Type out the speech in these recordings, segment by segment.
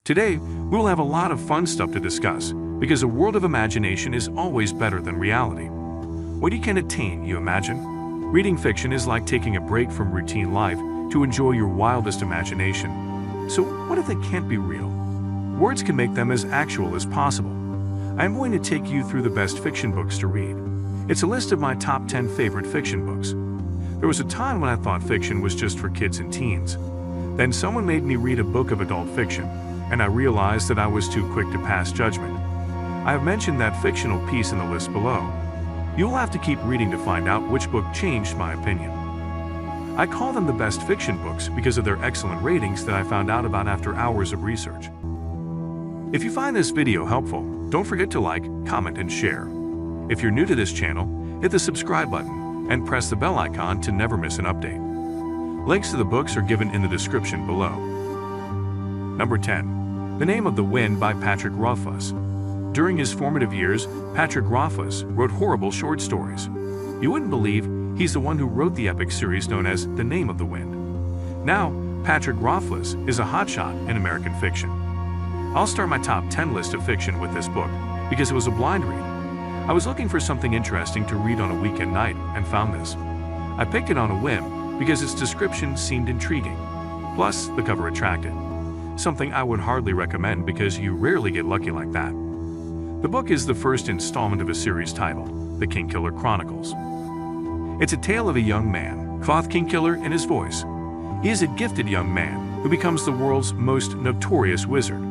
Today, we will have a lot of fun stuff to discuss, because a world of imagination is always better than reality. What you can attain, you imagine? Reading fiction is like taking a break from routine life to enjoy your wildest imagination. So what if they can't be real? Words can make them as actual as possible. I am going to take you through the best fiction books to read. It's a list of my top 10 favorite fiction books. There was a time when I thought fiction was just for kids and teens. Then someone made me read a book of adult fiction, and I realized that I was too quick to pass judgment. I have mentioned that fictional piece in the list below. You'll have to keep reading to find out which book changed my opinion. I call them the best fiction books because of their excellent ratings that I found out about after hours of research. If you find this video helpful, don't forget to like, comment, and share. If you're new to this channel, hit the subscribe button and press the bell icon to never miss an update. Links to the books are given in the description below. Number 10. The Name of the Wind by Patrick Rothfuss. During his formative years, Patrick Rothfuss wrote horrible short stories. You wouldn't believe he's the one who wrote the epic series known as The Name of the Wind. Now, Patrick Rothfuss is a hotshot in American fiction. I'll start my top 10 list of fiction with this book because it was a blind read. I was looking for something interesting to read on a weekend night and found this. I picked it on a whim because its description seemed intriguing. Plus, the cover attracted. Something I would hardly recommend because you rarely get lucky like that. The book is the first installment of a series titled The Kingkiller Chronicles. It's a tale of a young man, Cloth Kingkiller in his voice. He is a gifted young man who becomes the world's most notorious wizard.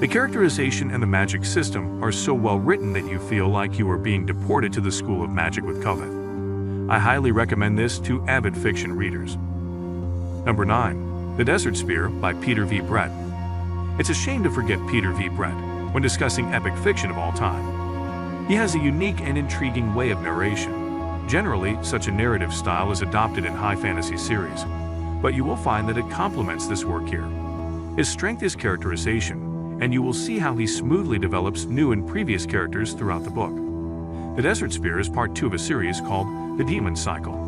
The characterization and the magic system are so well written that you feel like you are being deported to the School of Magic with Covet. I highly recommend this to avid fiction readers. Number 9. The Desert Spear by Peter V. Brett. It's a shame to forget Peter V. Brett when discussing epic fiction of all time. He has a unique and intriguing way of narration. Generally, such a narrative style is adopted in high fantasy series, but you will find that it complements this work here. His strength is characterization, and you will see how he smoothly develops new and previous characters throughout the book. The Desert Spear is part 2 of a series called The Demon Cycle.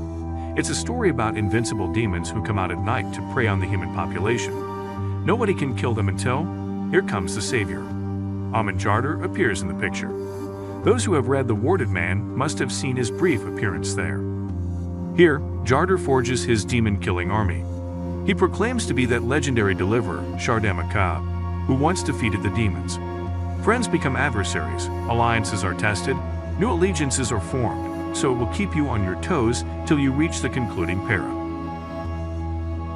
It's a story about invincible demons who come out at night to prey on the human population. Nobody can kill them until, here comes the savior. Jarder appears in the picture. Those who have read The Warded Man must have seen his brief appearance there. Here, Jarder forges his demon-killing army. He proclaims to be that legendary deliverer, Chardin Macabre, who once defeated the demons. Friends become adversaries, alliances are tested, new allegiances are formed, so it will keep you on your toes till you reach the concluding para.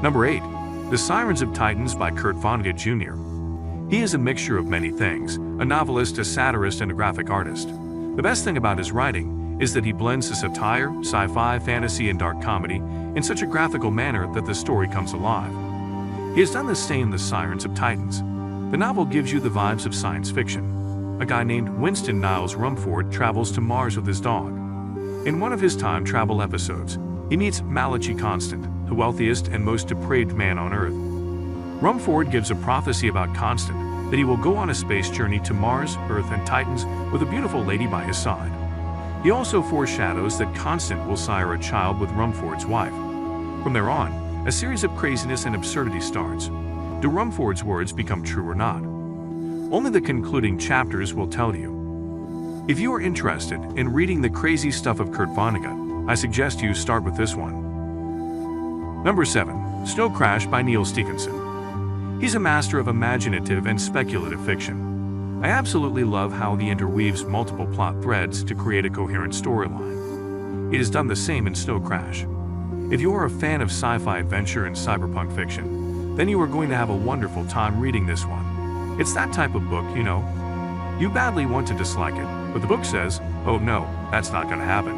Number 8. The Sirens of Titans by Kurt Vonnegut Jr. He is a mixture of many things, a novelist, a satirist, and a graphic artist. The best thing about his writing is that he blends the satire, sci-fi, fantasy, and dark comedy in such a graphical manner that the story comes alive. He has done the same in The Sirens of Titans. The novel gives you the vibes of science fiction. A guy named Winston Niles Rumford travels to Mars with his dog. In one of his time travel episodes, he meets Malachi Constant, the wealthiest and most depraved man on Earth. Rumford gives a prophecy about Constant that he will go on a space journey to Mars, Earth, and Titans with a beautiful lady by his side. He also foreshadows that Constant will sire a child with Rumford's wife. From there on, a series of craziness and absurdity starts. Do Rumford's words become true or not? Only the concluding chapters will tell you. If you are interested in reading the crazy stuff of Kurt Vonnegut, I suggest you start with this one. Number 7. Snow Crash by Neil Stephenson. He's a master of imaginative and speculative fiction. I absolutely love how he interweaves multiple plot threads to create a coherent storyline. He has done the same in Snow Crash. If you are a fan of sci-fi adventure and cyberpunk fiction, then you are going to have a wonderful time reading this one. It's that type of book, you know. You badly want to dislike it, but the book says, oh no, that's not going to happen.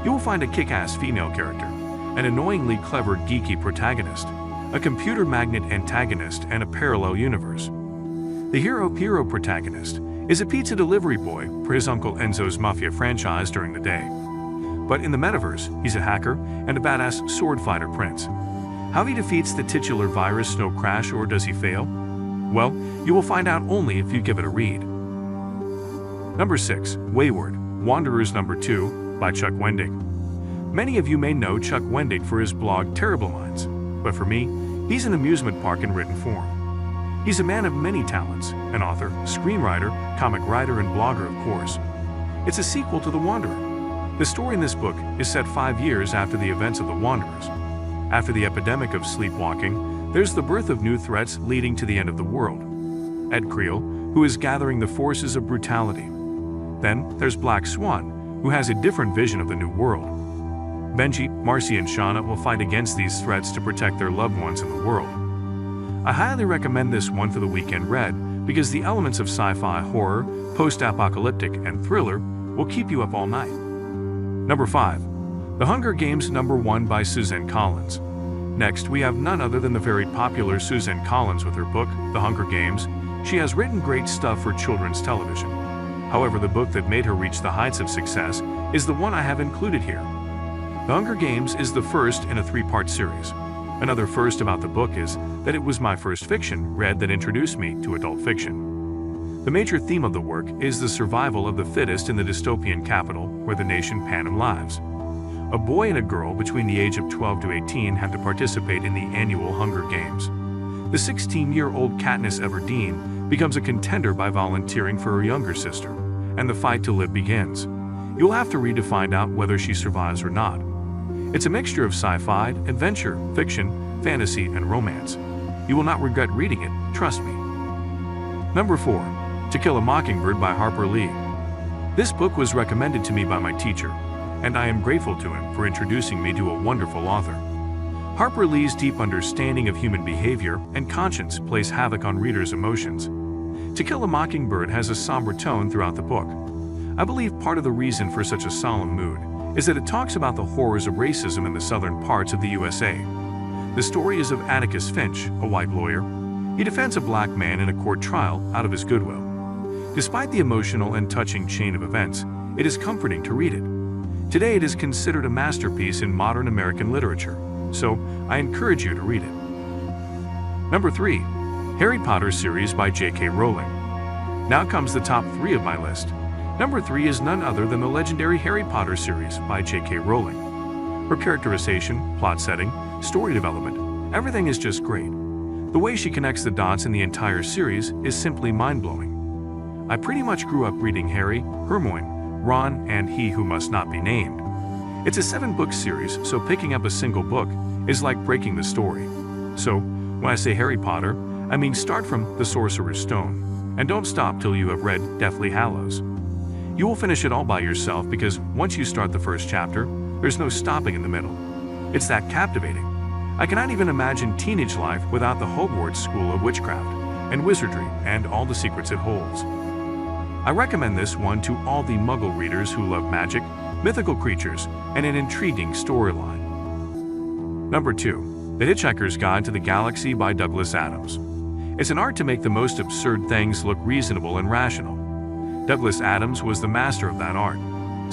You will find a kick-ass female character, an annoyingly clever geeky protagonist, a computer magnet antagonist, and a parallel universe. The hero protagonist is a pizza delivery boy for his Uncle Enzo's Mafia franchise during the day. But in the metaverse, he's a hacker and a badass sword fighter prince. How he defeats the titular virus Snow Crash, or does he fail? Well, you will find out only if you give it a read. Number 6. Wayward, Wanderers Number 2 by Chuck Wendig. Many of you may know Chuck Wendig for his blog Terrible Minds, but for me, he's an amusement park in written form. He's a man of many talents, an author, screenwriter, comic writer, and blogger, of course. It's a sequel to The Wanderer. The story in this book is set 5 years after the events of The Wanderers. After the epidemic of sleepwalking, there's the birth of new threats leading to the end of the world. Ed Creel, who is gathering the forces of brutality. Then there's Black Swan, who has a different vision of the new world. Benji, Marcy, and Shauna will fight against these threats to protect their loved ones in the world. I highly recommend this one for the weekend read because the elements of sci-fi, horror, post-apocalyptic, and thriller will keep you up all night. Number 5. The Hunger Games #1 by Suzanne Collins. Next, we have none other than the very popular Suzanne Collins with her book, The Hunger Games. She has written great stuff for children's television. However, the book that made her reach the heights of success is the one I have included here. The Hunger Games is the first in a 3-part series. Another first about the book is that it was my first fiction read that introduced me to adult fiction. The major theme of the work is the survival of the fittest in the dystopian capital where the nation Panem lives. A boy and a girl between the age of 12 to 18 have to participate in the annual Hunger Games. The 16-year-old Katniss Everdeen becomes a contender by volunteering for her younger sister, and the fight to live begins. You'll have to read to find out whether she survives or not. It's a mixture of sci-fi, adventure, fiction, fantasy, and romance. You will not regret reading it, trust me. Number 4. To Kill a Mockingbird by Harper Lee. This book was recommended to me by my teacher, and I am grateful to him for introducing me to a wonderful author. Harper Lee's deep understanding of human behavior and conscience plays havoc on readers' emotions. To Kill a Mockingbird has a somber tone throughout the book. I believe part of the reason for such a solemn mood is that it talks about the horrors of racism in the southern parts of the USA. The story is of Atticus Finch, a white lawyer. He defends a black man in a court trial out of his goodwill. Despite the emotional and touching chain of events, it is comforting to read it. Today it is considered a masterpiece in modern American literature, so I encourage you to read it. Number 3. Harry Potter series by J.K. Rowling. Now comes the top 3 of my list. Number 3 is none other than the legendary Harry Potter series by J.K. Rowling. Her characterization, plot setting, story development, everything is just great. The way she connects the dots in the entire series is simply mind-blowing. I pretty much grew up reading Harry, Hermione, Ron, and He Who Must Not Be Named. It's a 7-book series, so picking up a single book is like breaking the story. So, when I say Harry Potter, I mean start from The Sorcerer's Stone, and don't stop till you have read Deathly Hallows. You will finish it all by yourself because once you start the first chapter, there's no stopping in the middle. It's that captivating. I cannot even imagine teenage life without the Hogwarts School of Witchcraft and Wizardry and all the secrets it holds. I recommend this one to all the Muggle readers who love magic, mythical creatures, and an intriguing storyline. Number 2. The Hitchhiker's Guide to the Galaxy by Douglas Adams. It's an art to make the most absurd things look reasonable and rational. Douglas Adams was the master of that art.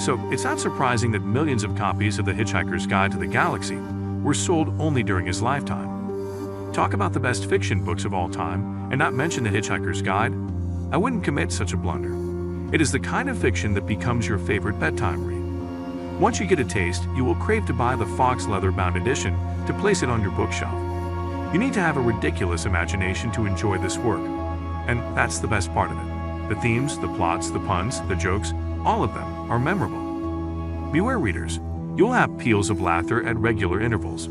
So it's not surprising that millions of copies of The Hitchhiker's Guide to the Galaxy were sold only during his lifetime. Talk about the best fiction books of all time and not mention The Hitchhiker's Guide? I wouldn't commit such a blunder. It is the kind of fiction that becomes your favorite bedtime read. Once you get a taste, you will crave to buy the Fox leather-bound edition to place it on your bookshelf. You need to have a ridiculous imagination to enjoy this work. And that's the best part of it. The themes, the plots, the puns, the jokes, all of them are memorable. Beware readers, you'll have peals of laughter at regular intervals.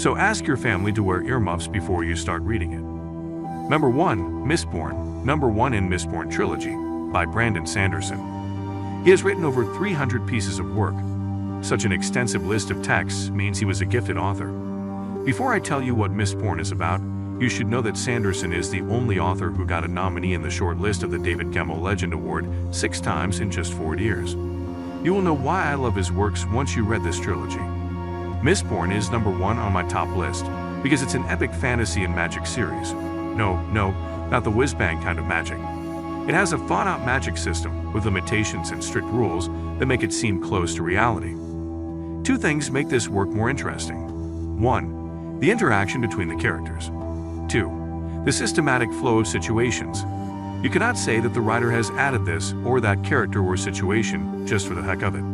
So ask your family to wear earmuffs before you start reading it. Number 1. Mistborn, #1 in Mistborn Trilogy, by Brandon Sanderson. He has written over 300 pieces of work. Such an extensive list of texts means he was a gifted author. Before I tell you what Mistborn is about, you should know that Sanderson is the only author who got a nominee in the short list of the David Gemmell Legend Award 6 times in just 4 years. You will know why I love his works once you read this trilogy. Mistborn is number 1 on my top list because it's an epic fantasy and magic series. No, not the whiz-bang kind of magic. It has a thought-out magic system with limitations and strict rules that make it seem close to reality. 2 things make this work more interesting. 1. The interaction between the characters. 2. The systematic flow of situations. You cannot say that the writer has added this or that character or situation just for the heck of it.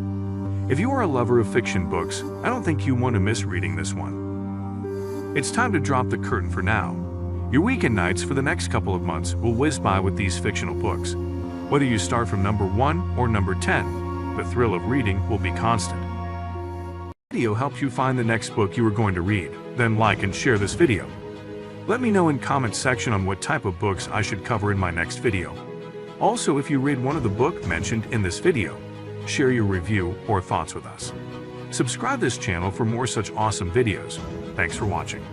If you are a lover of fiction books, I don't think you want to miss reading this one. It's time to drop the curtain for now. Your weekend nights for the next couple of months will whiz by with these fictional books. Whether you start from number 1 or number 10, the thrill of reading will be constant. This video helps you find the next book you are going to read, then like and share this video. Let me know in comment section on what type of books I should cover in my next video. Also, if you read one of the book mentioned in this video, share your review or thoughts with us. Subscribe this channel for more such awesome videos. Thanks for watching.